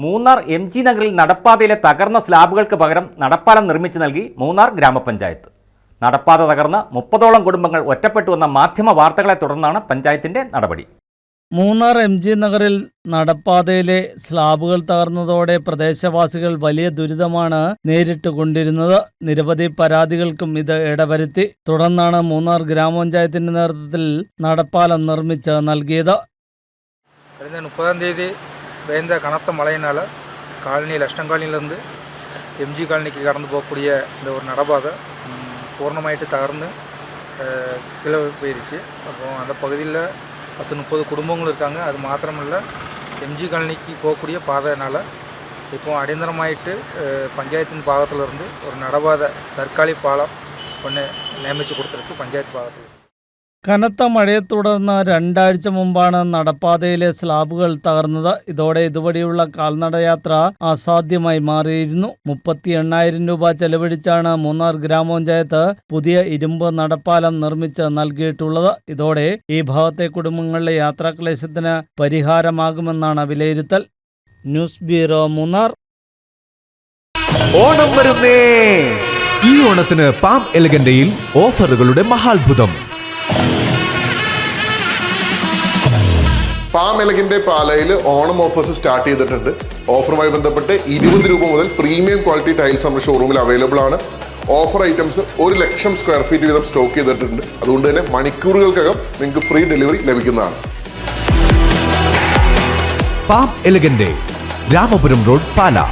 Munnar MG നഗറിൽ നടപ്പാതയിലെ തകർന്ന സ്ലാബുകൾക്ക് പകരം നടപ്പാലം നിർമ്മിച്ചു നൽകി മൂന്നാർ ഗ്രാമപഞ്ചായത്ത്. നടപ്പാത തകർന്ന് 30ഓളം കുടുംബങ്ങൾ ഒറ്റപ്പെട്ടുവെന്ന മാധ്യമ വാർത്തകളെ തുടർന്നാണ് പഞ്ചായത്തിന്റെ നടപടി. മൂന്നാർ MG നഗറിൽ നടപ്പാതയിലെ സ്ലാബുകൾ തകർന്നതോടെ പ്രദേശവാസികൾ വലിയ ദുരിതമാണ് നേരിട്ടുകൊണ്ടിരുന്നത്. നിരവധി പരാതികൾക്കും ഇത് ഇടവരുത്തി. തുടർന്നാണ് മൂന്നാർ ഗ്രാമപഞ്ചായത്തിന്റെ നേതൃത്വത്തിൽ നടപ്പാലം നിർമ്മിച്ച് നൽകിയത്. 30ஆம் தேதி வேந்த கனத்த மழையினால் காலனியில் லஷ்டம் காலனியிலேருந்து MG காலனிக்கு கடந்து போகக்கூடிய இந்த ஒரு நடப்பாதை பூர்ணமாயிட்டு தகர்ந்து கீழே போயிடுச்சு. அப்போ அந்த பகுதியில் 10-30 குடும்பங்கள் இருக்காங்க. அது மாத்திரமில்லை, MG காலனிக்கு போகக்கூடிய பாதைனால் இப்போ அடியந்தரமாயிட்டு பஞ்சாயத்தின் பாகத்திலிருந்து ஒரு நடப்பாதை தற்காலிக பாலம் ஒன்று நியமித்து கொடுத்துருக்கு பஞ்சாயத்து பாகத்தில். കനത്ത മഴയെ തുടർന്ന് 2 ആഴ്ച മുമ്പാണ് നടപ്പാതയിലെ സ്ലാബുകൾ തകർന്നത്. ഇതോടെ ഇതുവഴിയുള്ള കാൽനടയാത്ര അസാധ്യമായി മാറിയിരുന്നു. 38,000 രൂപ ചെലവഴിച്ചാണ് മൂന്നാർ ഗ്രാമപഞ്ചായത്ത് പുതിയ ഇരുമ്പ് നടപ്പാലം നിർമ്മിച്ച് നൽകിയിട്ടുള്ളത്. ഇതോടെ ഈ ഭാഗത്തെ കുടുംബങ്ങളിലെ യാത്രാക്ലേശത്തിന് പരിഹാരമാകുമെന്നാണ് വിലയിരുത്തൽ. News bureau, Munnar. ഓണം വരുന്നേ! ഈ ഓണത്തിന് പാം എലഗന്റയിൽ ഓഫറുകളുടെ മഹാത്ഭുതം. പാം എലഗന്റെ പാലയിൽ ഓണം ഓഫേഴ്സ് സ്റ്റാർട്ട് ചെയ്തിട്ടുണ്ട്. ഓഫറുമായി ബന്ധപ്പെട്ട് 20 രൂപ മുതൽ പ്രീമിയം ക്വാളിറ്റി ടൈൽസ് നമ്മുടെ ഷോറൂമിൽ അവൈലബിൾ ആണ്. ഓഫർ ഐറ്റംസ് 1,00,000 സ്ക്വയർ ഫീറ്റ് വീതം സ്റ്റോക്ക് ചെയ്തിട്ടുണ്ട്. അതുകൊണ്ട് തന്നെ മണിക്കൂറുകൾക്കകം നിങ്ങൾക്ക് ഫ്രീ ഡെലിവറി ലഭിക്കുന്നതാണ്. പാം എലഗന്റെ, രാമപുരം റോഡ്, പാല.